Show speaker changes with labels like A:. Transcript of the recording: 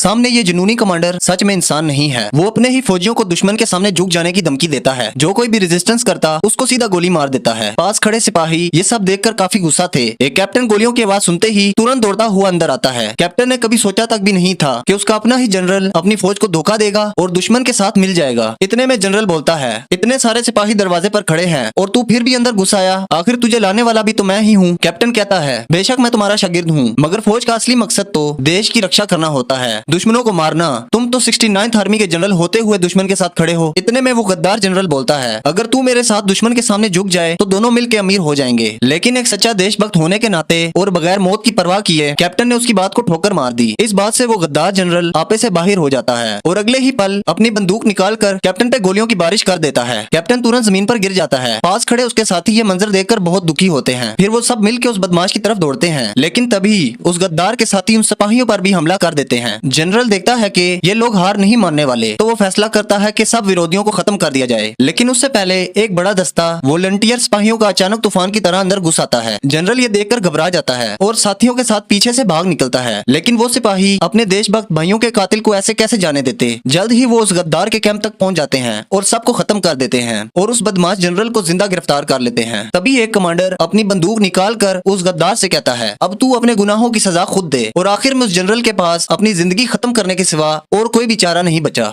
A: सामने ये जुनूनी कमांडर सच में इंसान नहीं है। वो अपने ही फौजियों को दुश्मन के सामने झुक जाने की धमकी देता है। जो कोई भी रेजिस्टेंस करता उसको सीधा गोली मार देता है। पास खड़े सिपाही ये सब देखकर काफी गुस्सा थे। एक कैप्टन गोलियों की आवाज सुनते ही तुरंत दौड़ता हुआ अंदर आता है। कैप्टन ने कभी सोचा तक भी नहीं था कि उसका अपना ही जनरल अपनी फौज को धोखा देगा और दुश्मन के साथ मिल जाएगा। इतने में जनरल बोलता है, इतने सारे सिपाही दरवाजे पर खड़े हैं और तू फिर भी अंदर घुस आया, आखिर तुझे लाने वाला भी तो मैं ही हूँ। कैप्टन कहता है, बेशक मैं तुम्हारा शागिर्द हूँ, मगर फौज का असली मकसद तो देश की रक्षा करना होता है, दुश्मनों को मारना। तुम तो 69th आर्मी के जनरल होते हुए दुश्मन के साथ खड़े हो। इतने में वो गद्दार जनरल बोलता है, अगर तू मेरे साथ दुश्मन के सामने झुक जाए तो दोनों मिलकर अमीर हो जाएंगे। लेकिन एक सच्चा देशभक्त होने के नाते और बगैर मौत की परवाह किए कैप्टन ने उसकी बात को ठोकर मार दी। इस बात से वो गद्दार जनरल आपे से बाहर हो जाता है और अगले ही पल अपनी बंदूक निकालकर कैप्टन पे गोलियों की बारिश कर देता है। कैप्टन तुरंत जमीन पर गिर जाता है। पास खड़े उसके साथी ये मंजर देखकर बहुत दुखी होते हैं। फिर वो सब मिलकर उस बदमाश की तरफ दौड़ते हैं, लेकिन तभी उस गद्दार के साथी उन सिपाहियों पर भी हमला कर देते हैं। जनरल देखता है कि ये लोग हार नहीं मानने वाले, तो वो फैसला करता है कि सब विरोधियों को खत्म कर दिया जाए। लेकिन उससे पहले एक बड़ा दस्ता वॉलंटियर सिपाहियों का अचानक तूफान की तरह अंदर घुस आता है। जनरल ये देखकर घबरा जाता है और साथियों के साथ पीछे से भाग निकलता है। लेकिन वो सिपाही अपने देशभक्त भाइयों के कातिल को ऐसे कैसे जाने देते। जल्द ही वो उस गद्दार के कैंप तक पहुंच जाते हैं और सबको खत्म कर देते हैं और उस बदमाश जनरल को जिंदा गिरफ्तार कर लेते हैं। तभी एक कमांडर अपनी बंदूक निकाल कर उस गद्दार से कहता है, अब तू अपने गुनाहों की सजा खुद दे। और आखिर में उस जनरल के पास अपनी जिंदगी खत्म करने के सिवा और कोई भी चारा नहीं बचा।